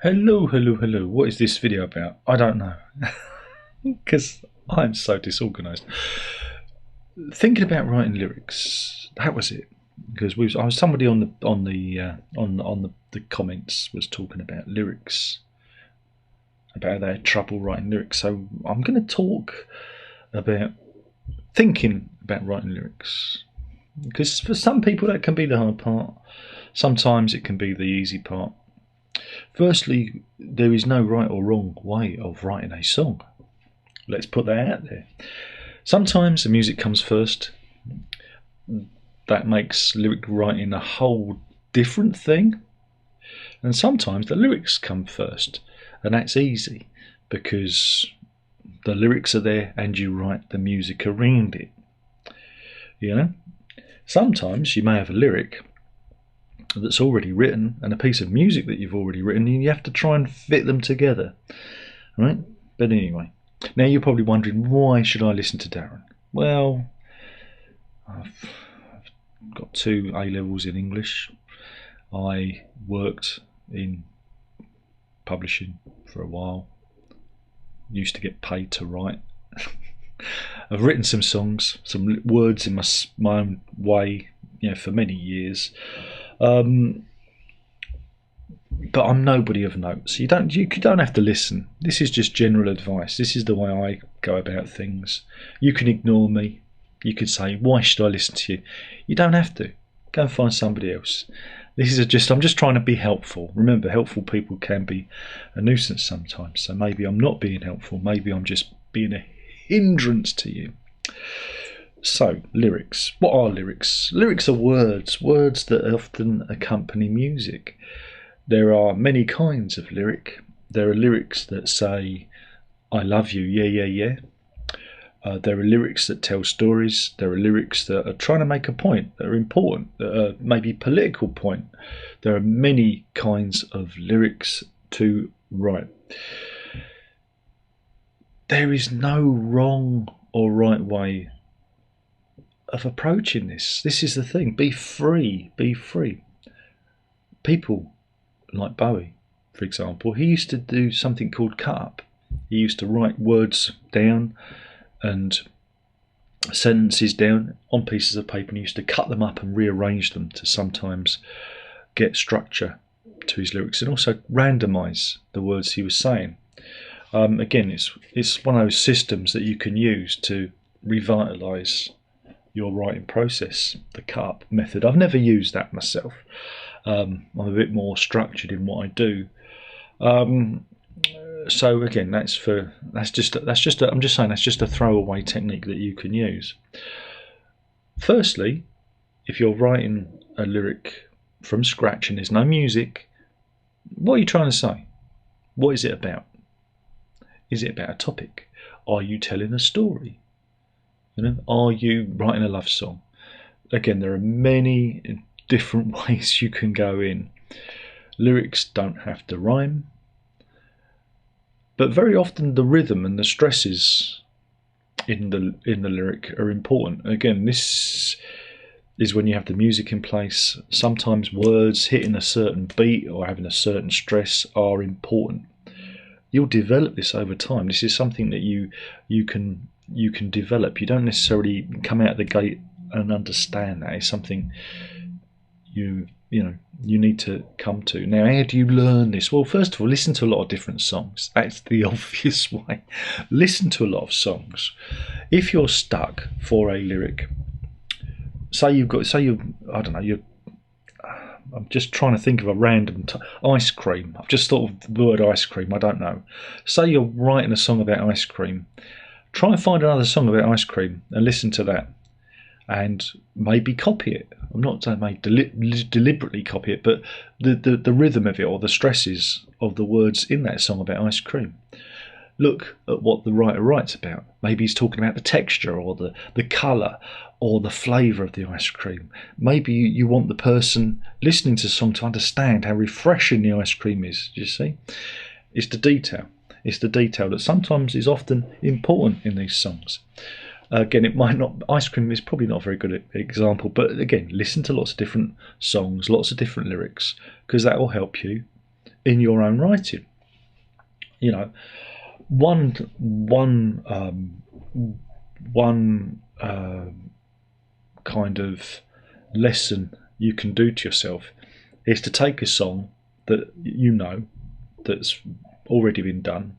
Hello, hello, hello. What is this video about? I don't know. Because I'm so disorganised. Thinking about writing lyrics, that was it. Because I was somebody on the comments was talking about lyrics, about their trouble writing lyrics. So I'm going to talk about thinking about writing lyrics. Because for some people that can be the hard part. Sometimes it can be the easy part. Firstly, there is no right or wrong way of writing a song. Let's put that out there. Sometimes the music comes first. That makes lyric writing a whole different thing. And sometimes the lyrics come first. And that's easy because the lyrics are there and you write the music around it. You know? Sometimes you may have a lyric that's already written and a piece of music that you've already written, and you have to try and fit them together, right? But anyway, now you're probably wondering, why should I listen to Darren? Well, I've got 2 A-levels in English. I worked in publishing for a while, used to get paid to write. I've written some songs, some words in my own way, for many years. But I'm nobody of note, so you don't have to listen. This is just general advice. This is the way I go about things. You can ignore me. You could say, why should I listen to you? You don't have to. Go and find somebody else. I'm just trying to be helpful. Remember, helpful people can be a nuisance sometimes. So maybe I'm not being helpful. Maybe I'm just being a hindrance to you. So, lyrics. What are lyrics? Lyrics are words that often accompany music. There are many kinds of lyric. There are lyrics that say, I love you, yeah, yeah, yeah. There are lyrics that tell stories. There are lyrics that are trying to make a point, that are important, that are maybe political point. There are many kinds of lyrics to write. There is no wrong or right way of approaching this. This is the thing. Be free. Be free. People like Bowie, for example, he used to do something called cut up. He used to write words down and sentences down on pieces of paper, and he used to cut them up and rearrange them to sometimes get structure to his lyrics and also randomise the words he was saying. Again, it's one of those systems that you can use to revitalise your writing process, the cut-up method. I've never used that myself. I'm a bit more structured in what I do. So again, I'm just saying that's just a throwaway technique that you can use. Firstly, if you're writing a lyric from scratch and there's no music, what are you trying to say? What is it about? Is it about a topic? Are you telling a story? Are you writing a love song? Again, there are many different ways you can go in. Lyrics don't have to rhyme, but very often the rhythm and the stresses in the lyric are important. Again, this is when you have the music in place. Sometimes words hitting a certain beat or having a certain stress are important. You'll develop this over time. This is something that you can develop. You don't necessarily come out the gate and understand that. It's something you need to come to. Now, how do you learn this? Well, first of all, listen to a lot of different songs. That's the obvious way. Listen to a lot of songs. If you're stuck for a lyric, I'm just trying to think of a random ice cream. I've just thought of the word ice cream. I don't know. Say you're writing a song about ice cream. Try and find another song about ice cream and listen to that, and maybe copy it. I'm not saying deliberately copy it, but the rhythm of it or the stresses of the words in that song about ice cream. Look at what the writer writes about. Maybe he's talking about the texture or the colour or the flavour of the ice cream. Maybe you want the person listening to the song to understand how refreshing the ice cream is. Do you see? It's the detail. It's the detail that sometimes is often important in these songs. Again, it might not. Ice cream is probably not a very good example, but again, listen to lots of different songs, lots of different lyrics, because that will help you in your own writing. You know, one kind of lesson you can do to yourself is to take a song that you know that's already been done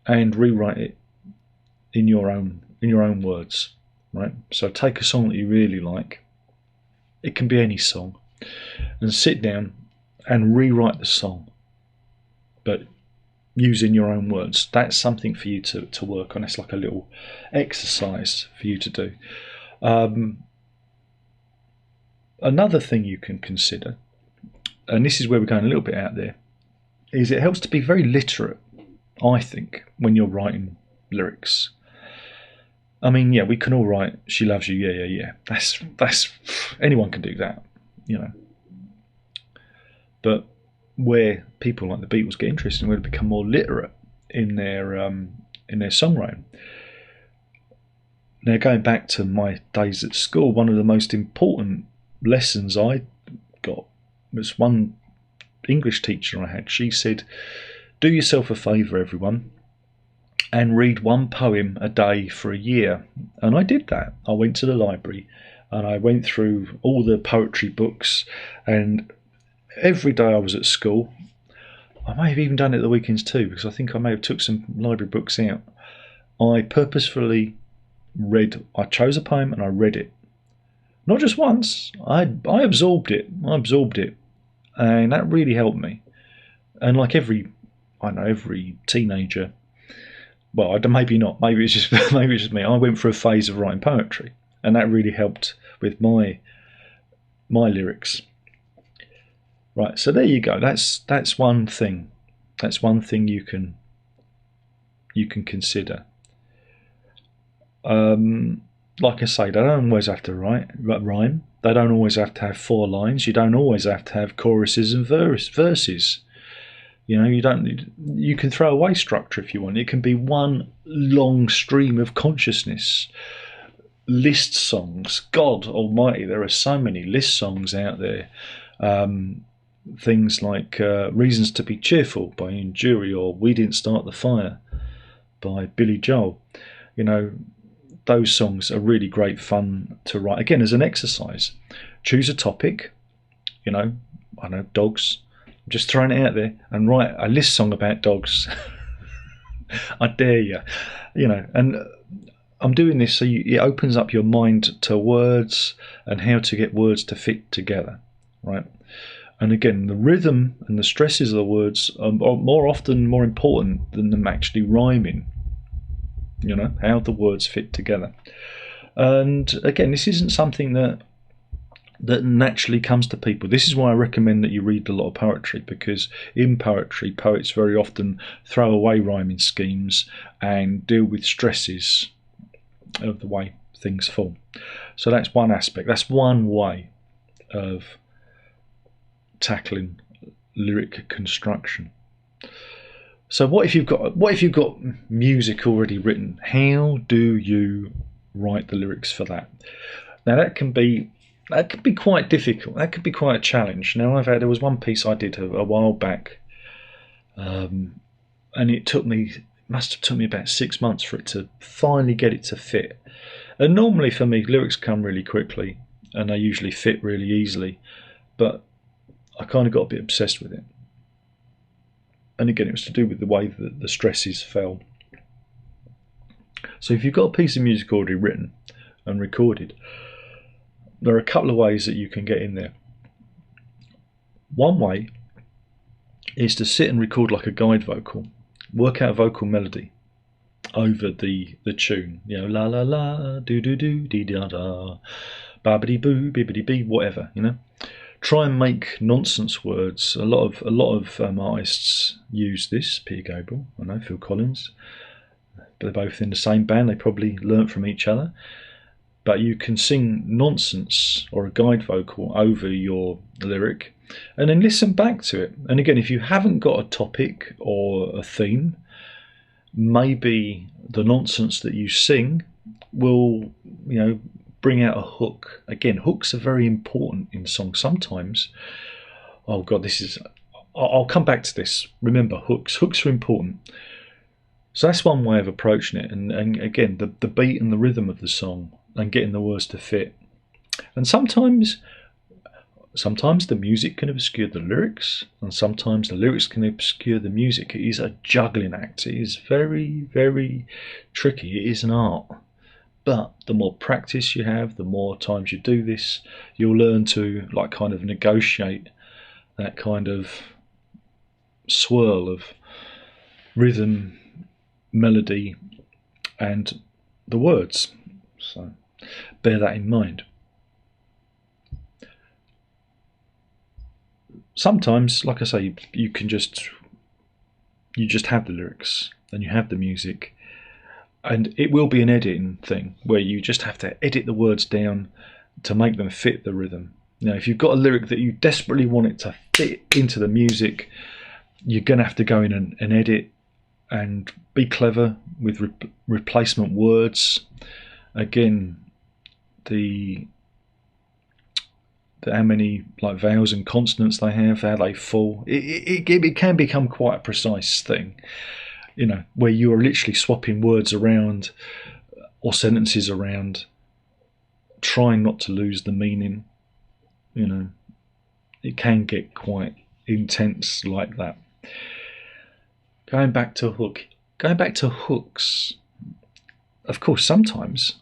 and rewrite it in your own words, right? So take a song that you really like, it can be any song, and sit down and rewrite the song, but using your own words. That's something for you to work on. It's like a little exercise for you to do. Another thing you can consider, and this is where we're going a little bit out there, is it helps to be very literate, I think, when you're writing lyrics. I mean, yeah, we can all write "She loves you," yeah. That's anyone can do that, you know. But where people like the Beatles get interested, where they become more literate in their songwriting. Now, going back to my days at school, one of the most important lessons I got was one English teacher I had. She said, "Do yourself a favour, everyone, and read one poem a day for a year." And I did that. I went to the library and I went through all the poetry books, and every day I was at school, I may have even done it at the weekends too, because I think I may have took some library books out. I purposefully I chose a poem and I read it. Not just once, I absorbed it. And that really helped me. And like every teenager, well, maybe not, maybe it's just me. I went through a phase of writing poetry, and that really helped with my lyrics. Right, so there you go. That's one thing. That's one thing you can consider. Like I say, they don't always have to rhyme. They don't always have to have 4 lines. You don't always have to have choruses and verses. You know, you can throw away structure if you want. It can be one long stream of consciousness. List songs. God almighty, there are so many list songs out there. Things like Reasons to Be Cheerful by Ian Dury, or We Didn't Start the Fire by Billy Joel. You know, those songs are really great fun to write. Again, as an exercise, choose a topic. You know, I know dogs. I'm just throwing it out there, and write a list song about dogs. I dare you. You know, and I'm doing this so it opens up your mind to words and how to get words to fit together, right? And again, the rhythm and the stresses of the words are more often more important than them actually rhyming. You know, how the words fit together. And again, this isn't something that naturally comes to people. This is why I recommend that you read a lot of poetry, because in poetry, poets very often throw away rhyming schemes and deal with stresses of the way things fall. So that's one aspect. That's one way of tackling lyric construction. So what if you've got music already written? How do you write the lyrics for that? Now that can be quite difficult. That could be quite a challenge. Now there was one piece I did a while back, and it must have took me about 6 months for it to finally get it to fit. And normally for me, lyrics come really quickly and they usually fit really easily, but I kind of got a bit obsessed with it. And again, it was to do with the way that the stresses fell. So if you've got a piece of music already written and recorded, there are a couple of ways that you can get in there. One way is to sit and record like a guide vocal. Work out a vocal melody over the tune. You know, la la la, do do do, dee da da, babbity boo, bibbity bee, whatever. You know. Try and make nonsense words. A lot of artists use this. Peter Gabriel, I know, Phil Collins. But they're both in the same band. They probably learnt from each other. But you can sing nonsense or a guide vocal over your lyric, and then listen back to it. And again, if you haven't got a topic or a theme, maybe the nonsense that you sing will, you know, bring out a hook. Again, hooks are very important in songs. Sometimes, oh God, I'll come back to this. Remember, hooks are important. So that's one way of approaching it, and again, the beat and the rhythm of the song, and getting the words to fit. And sometimes the music can obscure the lyrics, and sometimes the lyrics can obscure the music. It is a juggling act. It is very, very tricky. It is an art. But the more practice you have, the more times you do this, you'll learn to like kind of negotiate that kind of swirl of rhythm, melody, and the words. So bear that in mind. Sometimes, like I say, you just have the lyrics and you have the music, and it will be an editing thing where you just have to edit the words down to make them fit the rhythm. Now, if you've got a lyric that you desperately want it to fit into the music, you're going to have to go in and edit and be clever with replacement words. Again, the how many like vowels and consonants they have, how they fall. It can become quite a precise thing, you know, where you are literally swapping words around or sentences around, trying not to lose the meaning. You know, it can get quite intense like that. Going back to hooks, of course, sometimes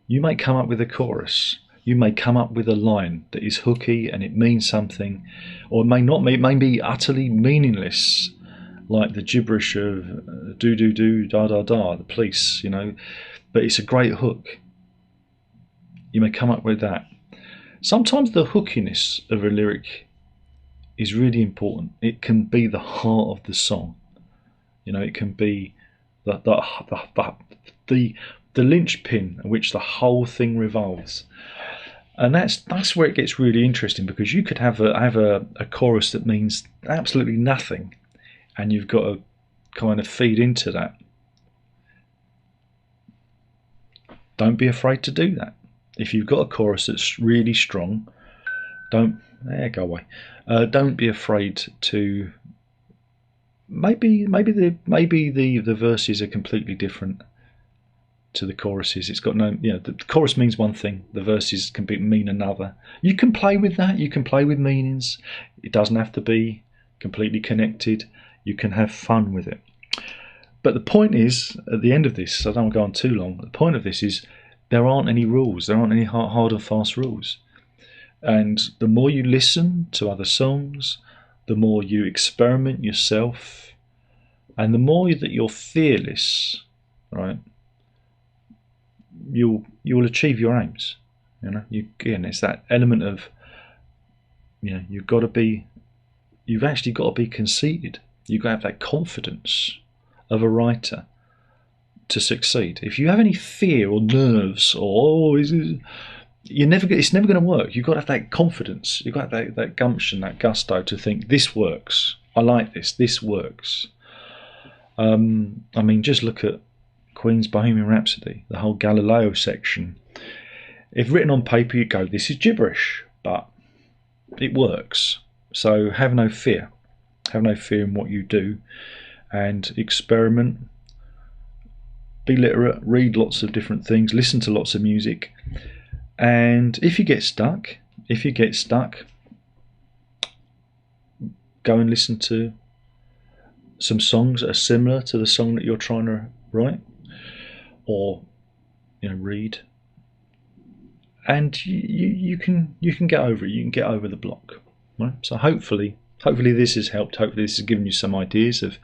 you may come up with a chorus, you may come up with a line that is hooky and it means something, or it may not. It may be utterly meaningless, like the gibberish of do do do da da da, the police, you know, but it's a great hook. You may come up with that. Sometimes the hookiness of a lyric is really important. It can be the heart of the song. You know, it can be the linchpin at which the whole thing revolves, and that's where it gets really interesting, because you could have a chorus that means absolutely nothing, and you've got to kind of feed into that. Don't be afraid to do that. If you've got a chorus that's really strong, don't be afraid to. Maybe the verses are completely different to the choruses. It's got no, you know, the chorus means one thing, the verses can mean another. You can play with that. You can play with meanings. It doesn't have to be completely connected. You can have fun with it. But the point is, at the end of this, I don't want to go on too long. The point of this is there aren't any rules. There aren't any hard and fast rules. And the more you listen to other songs, the more you experiment yourself, and the more that you're fearless, right, you'll achieve your aims. You know, again, it's that element of, you know, you've actually got to be conceited. You've got to have that confidence of a writer to succeed. If you have any fear or nerves or it's never going to work. You've got to have that confidence. You've got to have that gumption, that gusto to think, this works. I like this. This works. I mean, just look at Queen's Bohemian Rhapsody, the whole Galileo section. If written on paper, you go, this is gibberish, but it works. So have no fear. Have no fear in what you do, and experiment. Be literate. Read lots of different things. Listen to lots of music. And if you get stuck, go and listen to some songs that are similar to the song that you're trying to write, or, you know, read, and you can get over it. You can get over the block, right? So hopefully this has helped. Hopefully this has given you some ideas of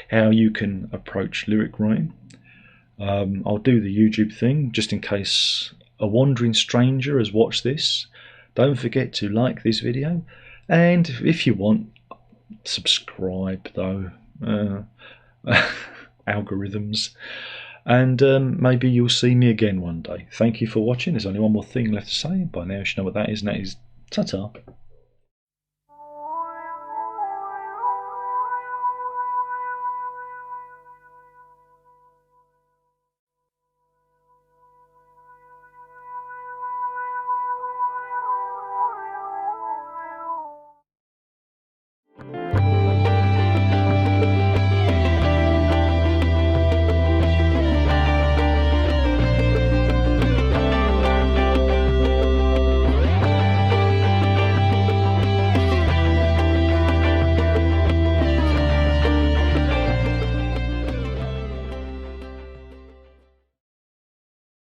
how you can approach lyric writing. I'll do the YouTube thing just in case a wandering stranger has watched this. Don't forget to like this video, and if you want, subscribe though. Algorithms, and maybe you'll see me again one day. Thank you for watching. There's only one more thing left to say. By now you should know what that is, and that is ta-ta.